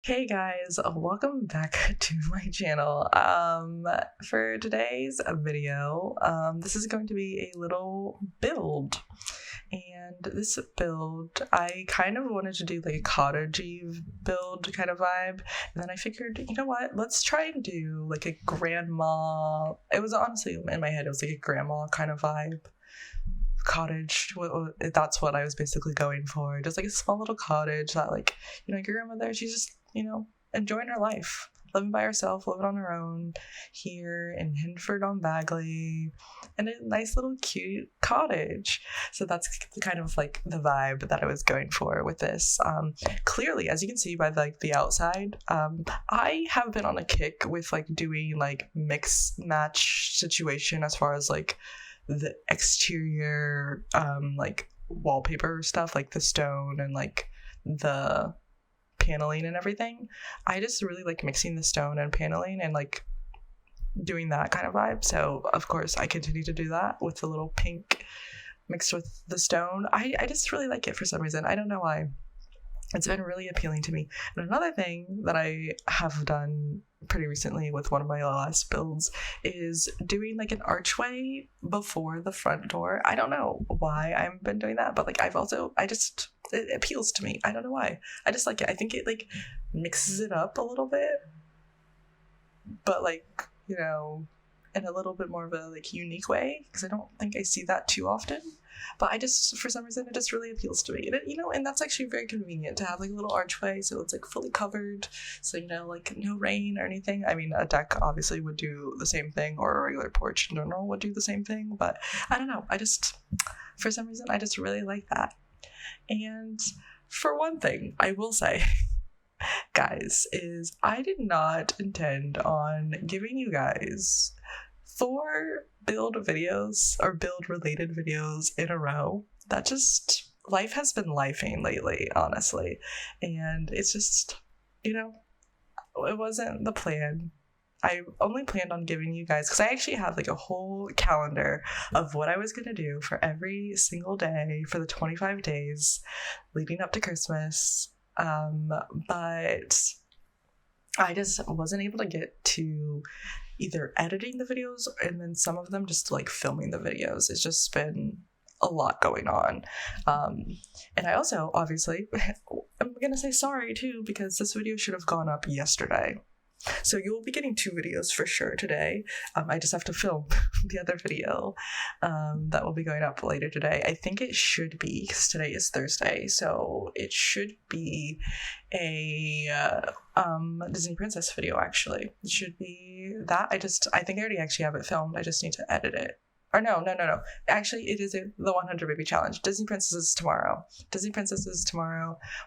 Hey guys, welcome back to my channel. For today's video, this is going to be a little build. And this build, I kind of wanted to do like a cottage-y build kind of vibe. And then I figured, you know what, let's try and do like a grandma. It was honestly in my head, it was like a grandma kind of vibe. Cottage, that's what I was basically going for. Just like a small little cottage that, like, your grandmother, she's just, enjoying her life, living by herself, living on her own here in Hinford on Bagley, and a nice little cute cottage. So that's kind of like the vibe that I was going for with this. Clearly, as you can see by the outside, I have been on a kick with like doing like mix match situation as far as like the exterior like wallpaper stuff, like the stone and like the paneling and everything. I just really like mixing the stone and paneling and like doing that kind of vibe. So of course I continue to do that with the little pink mixed with the stone. I just really like it for some reason. I don't know why. It's been really appealing to me. And another thing that I have done pretty recently with one of my last builds is doing like an archway before the front door. I don't know why I've been doing that, but like it appeals to me. I don't know why. I just like it. I think it like mixes it up a little bit, but like, in a little bit more of a like unique way, because I don't think I see that too often. But for some reason, it just really appeals to me. And, and that's actually very convenient to have like a little archway, so it's like fully covered, so, like no rain or anything. I mean, a deck obviously would do the same thing, or a regular porch in general would do the same thing, but I don't know. For some reason, I just really like that. And for one thing, I will say, guys, is I did not intend on giving you guys 4 build videos or build related videos in a row. That just, life has been lifing lately, honestly. And it's just, it wasn't the plan. I only planned on giving you guys, because I actually have like a whole calendar of what I was going to do for every single day for the 25 days leading up to Christmas. But I just wasn't able to get to either editing the videos and then some of them just like filming the videos. It's just been a lot going on. And I also, obviously, I'm gonna say sorry too, because this video should have gone up yesterday. So you will be getting 2 videos for sure today. I just have to film the other video that will be going up later today. I think it should be, because today is Thursday, so it should be a Disney Princess video, actually. It should be that. I think I already actually have it filmed. I just need to edit it. Or no. Actually, it is the 100 Baby Challenge. Disney Princess is tomorrow.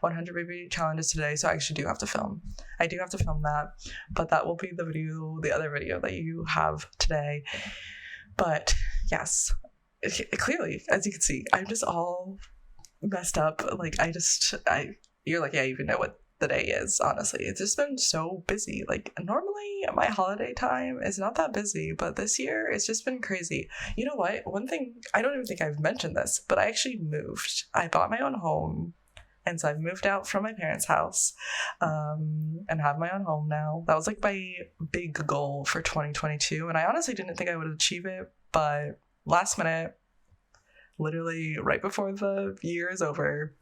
100 Baby Challenge is today, so I actually do have to film. I do have to film that, but that will be the other video that you have today. But yes, clearly, as you can see, I'm just all messed up. Like, you're like, yeah, I even know what the day is, honestly. It's just been so busy. Like, normally my holiday time is not that busy, but this year it's just been crazy. You know what? One thing, I don't even think I've mentioned this, but I actually moved. I bought my own home, and so I've moved out from my parents' house and have my own home now. That was like my big goal for 2022, and I honestly didn't think I would achieve it, but last minute, literally right before the year is over,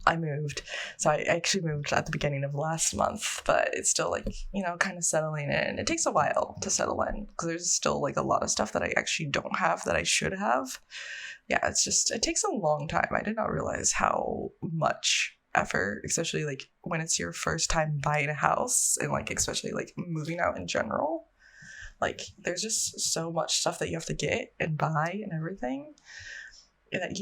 I moved. So I actually moved at the beginning of last month, but it's still like, kind of settling in. It takes a while to settle in because there's still like a lot of stuff that I actually don't have that I should have. Yeah, it takes a long time. I did not realize how much effort, especially like when it's your first time buying a house and like especially like moving out in general. Like, there's just so much stuff that you have to get and buy and everything that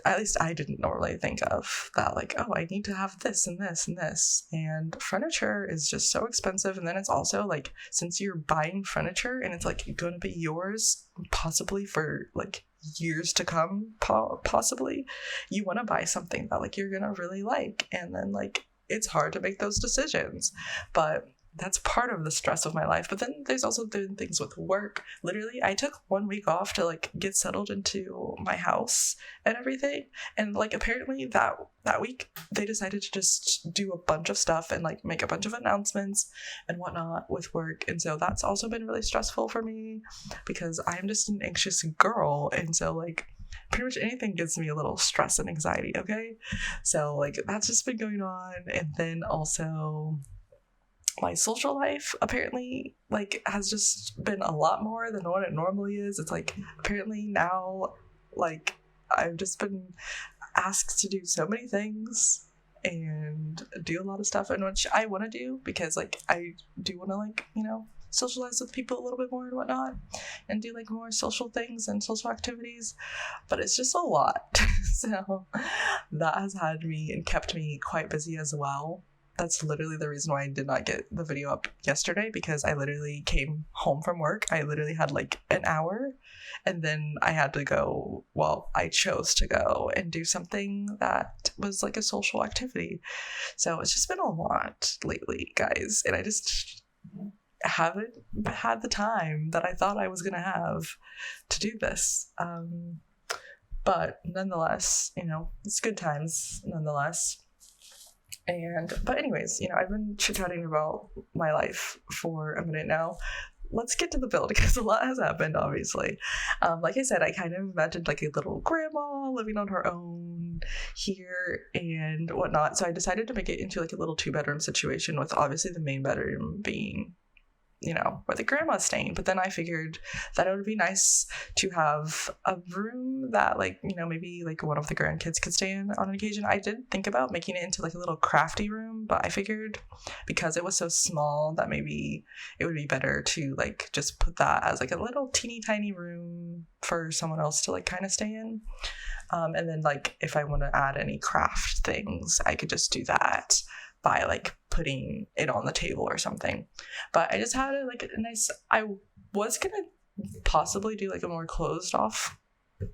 at least I didn't normally think of, that like, oh, I need to have this and this and this. And furniture is just so expensive. And then it's also like, since you're buying furniture and it's like going to be yours possibly for like years to come, possibly, you want to buy something that like you're going to really like. And then like, it's hard to make those decisions. But that's part of the stress of my life. But then there's also doing things with work. Literally, I took 1 week off to like get settled into my house and everything. And like apparently that week they decided to just do a bunch of stuff and like make a bunch of announcements and whatnot with work. And so that's also been really stressful for me because I'm just an anxious girl. And so like pretty much anything gives me a little stress and anxiety, okay? So like that's just been going on. And then also my social life apparently like has just been a lot more than what it normally is. It's like apparently now like I've just been asked to do so many things and do a lot of stuff, and which I want to do because like I do want to like, you know, socialize with people a little bit more and whatnot and do like more social things and social activities, but it's just a lot. So that has had me and kept me quite busy as well. That's literally the reason why I did not get the video up yesterday, because I literally came home from work. I literally had like an hour and then I had to go, well, I chose to go and do something that was like a social activity. So it's just been a lot lately, guys. And I just haven't had the time that I thought I was going to have to do this. But nonetheless, you know, it's good times nonetheless. But anyways, you know, I've been chit-chatting about my life for a minute now. Let's get to the build because a lot has happened, obviously. Like I said, I kind of imagined like a little grandma living on her own here and whatnot. So I decided to make it into like a little 2-bedroom situation with obviously the main bedroom being, you know, where the grandma's staying. But then I figured that it would be nice to have a room that like, you know, maybe like one of the grandkids could stay in on an occasion. I did think about making it into like a little crafty room, but I figured because it was so small that maybe it would be better to like just put that as like a little teeny tiny room for someone else to like kind of stay in. And then like if I want to add any craft things, I could just do that by like putting it on the table or something. But I just had like a nice, I was gonna possibly do like a more closed off,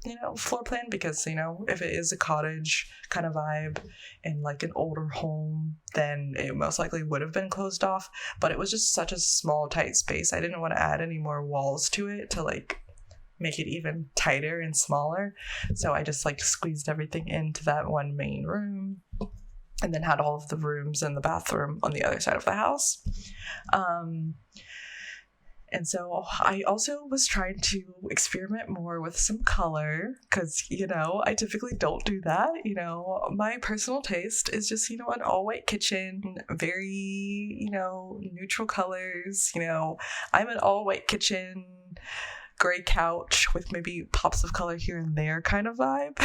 you know, floor plan, because, you know, if it is a cottage kind of vibe and like an older home, then it most likely would have been closed off. But it was just such a small tight space, I didn't want to add any more walls to it to like make it even tighter and smaller. So I just like squeezed everything into that one main room and then had all of the rooms and the bathroom on the other side of the house. And so I also was trying to experiment more with some color because, you know, I typically don't do that. You know, my personal taste is just, you know, an all-white kitchen, very, you know, neutral colors. You know, I'm an all-white kitchen, gray couch with maybe pops of color here and there kind of vibe.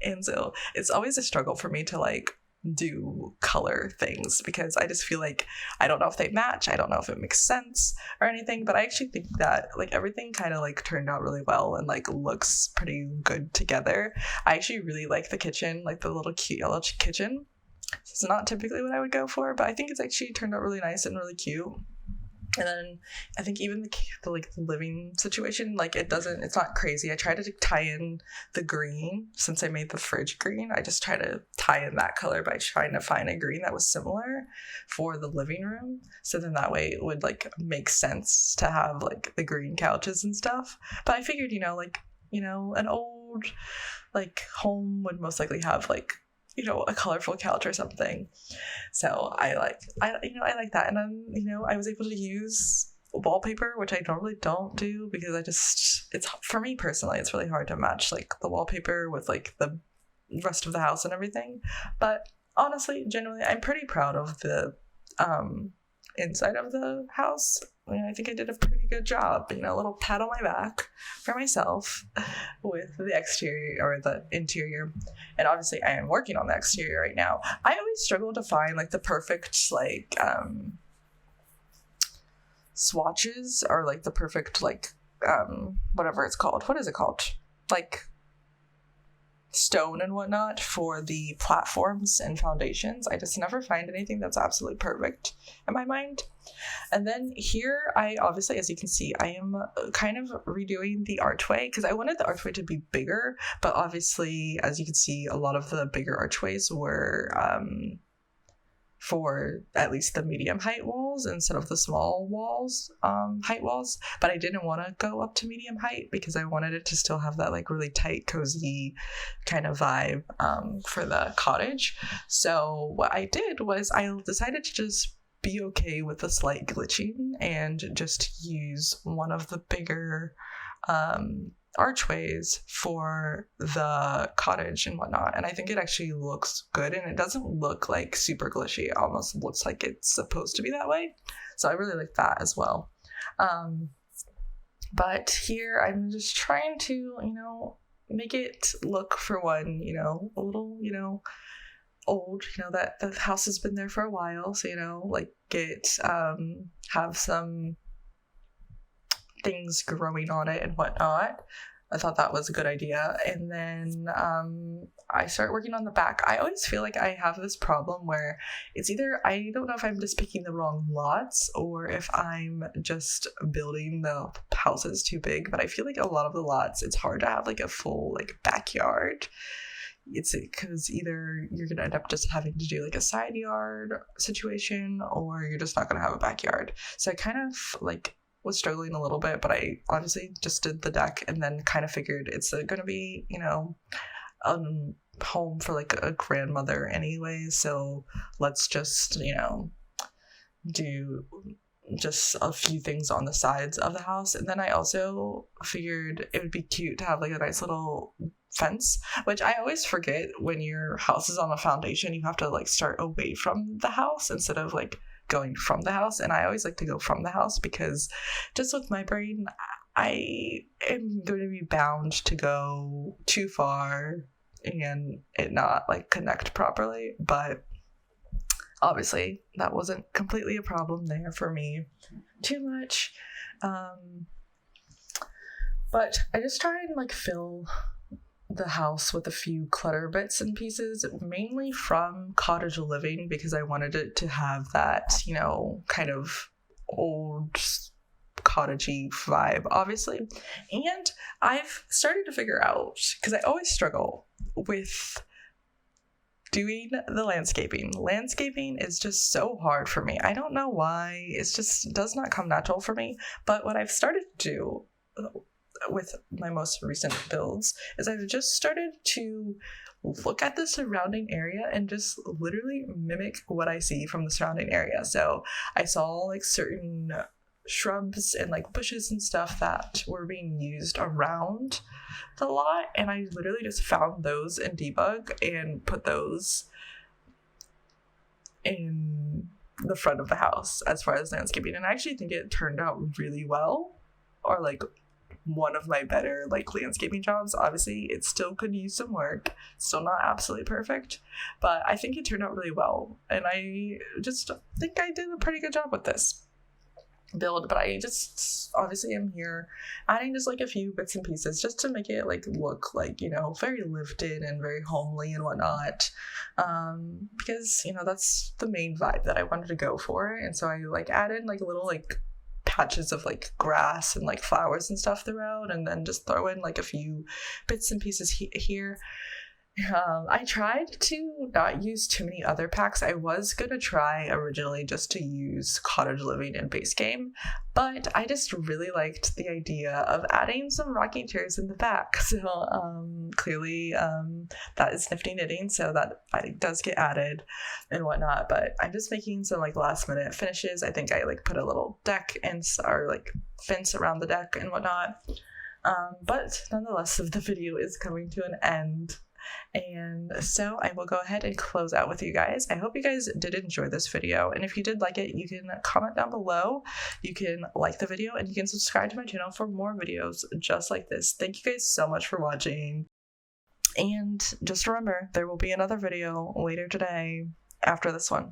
And so it's always a struggle for me to like do color things because I just feel like I don't know if they match, I don't know if it makes sense or anything, but I actually think that like everything kind of like turned out really well and like looks pretty good together. I actually really like the kitchen, like the little cute yellow kitchen. It's not typically what I would go for, but I think it's actually turned out really nice and really cute. And then I think even the like the living situation, like it's not crazy. I try to tie in the green since I made the fridge green. I just try to tie in that color by trying to find a green that was similar for the living room. So then that way it would like make sense to have like the green couches and stuff. But I figured, you know, an old like home would most likely have like, you know, a colorful couch or something. So I like that. And then, you know, I was able to use wallpaper, which I normally don't do because it's for me personally, it's really hard to match like the wallpaper with like the rest of the house and everything. But honestly, generally, I'm pretty proud of the inside of the house. I mean, I think I did a pretty good job, you know, a little pat on my back for myself with the exterior or the interior. And obviously I am working on the exterior right now. I always struggle to find like the perfect like swatches or like the perfect like whatever it's called. What is it called? Like stone and whatnot for the platforms and foundations. I just never find anything that's absolutely perfect in my mind. And then here, I obviously, as you can see, I am kind of redoing the archway because I wanted the archway to be bigger, but obviously, as you can see, a lot of the bigger archways were for at least the medium height walls instead of the small walls, height walls. But I didn't want to go up to medium height because I wanted it to still have that like really tight, cozy kind of vibe for the cottage. So what I did was I decided to just be okay with the slight glitching and just use one of the bigger archways for the cottage and whatnot, and I think it actually looks good, and it doesn't look like super glitchy. It almost looks like it's supposed to be that way, so I really like that as well. But here I'm just trying to, make it look, for one, a little, old, that the house has been there for a while, so like have some things growing on it and whatnot. I thought that was a good idea. And then I started working on the back. I always feel like I have this problem where it's either, I don't know if I'm just picking the wrong lots or if I'm just building the houses too big, but I feel like a lot of the lots, it's hard to have like a full like backyard. It's because either you're going to end up just having to do like a side yard situation, or you're just not going to have a backyard. So I kind of like was struggling a little bit, but I honestly just did the deck and then kind of figured it's going to be, a home for like a grandmother anyway. So let's just, do just a few things on the sides of the house. And then I also figured it would be cute to have like a nice little fence, which I always forget when your house is on a foundation, you have to like start away from the house instead of like going from the house. And I always like to go from the house because just with my brain, I am going to be bound to go too far and it not like connect properly. But obviously that wasn't completely a problem there for me too much. But I just try and like fill the house with a few clutter bits and pieces, mainly from cottage living, because I wanted it to have that, kind of old cottagey vibe, obviously. And I've started to figure out, because I always struggle with doing the landscaping. Landscaping is just so hard for me. I don't know why. It just does not come natural for me. But what I've started to do with my most recent builds is I've just started to look at the surrounding area and just literally mimic what I see from the surrounding area. So I saw like certain shrubs and like bushes and stuff that were being used around the lot, and I literally just found those in debug and put those in the front of the house as far as landscaping. And I actually think it turned out really well, or like one of my better like landscaping jobs. Obviously it still could use some work, still not absolutely perfect, but I think it turned out really well, and I just think I did a pretty good job with this build. But I just obviously am here adding just like a few bits and pieces just to make it like look like, very lived in and very homely and whatnot, because that's the main vibe that I wanted to go for. And so I like added like a little like patches of like grass and like flowers and stuff throughout, and then just throw in like a few bits and pieces here. I tried to not use too many other packs. I was gonna try originally just to use Cottage Living and base game, but I just really liked the idea of adding some rocking chairs in the back. So clearly that is Nifty Knitting, so that I think does get added and whatnot. But I'm just making some like last minute finishes. I think I like put a little deck and or like fence around the deck and whatnot. But nonetheless, the video is coming to an end. And so I will go ahead and close out with you guys. I hope you guys did enjoy this video, and if you did like it, you can comment down below, you can like the video, and you can subscribe to my channel for more videos just like this. Thank you guys so much for watching, and just remember, there will be another video later today after this one.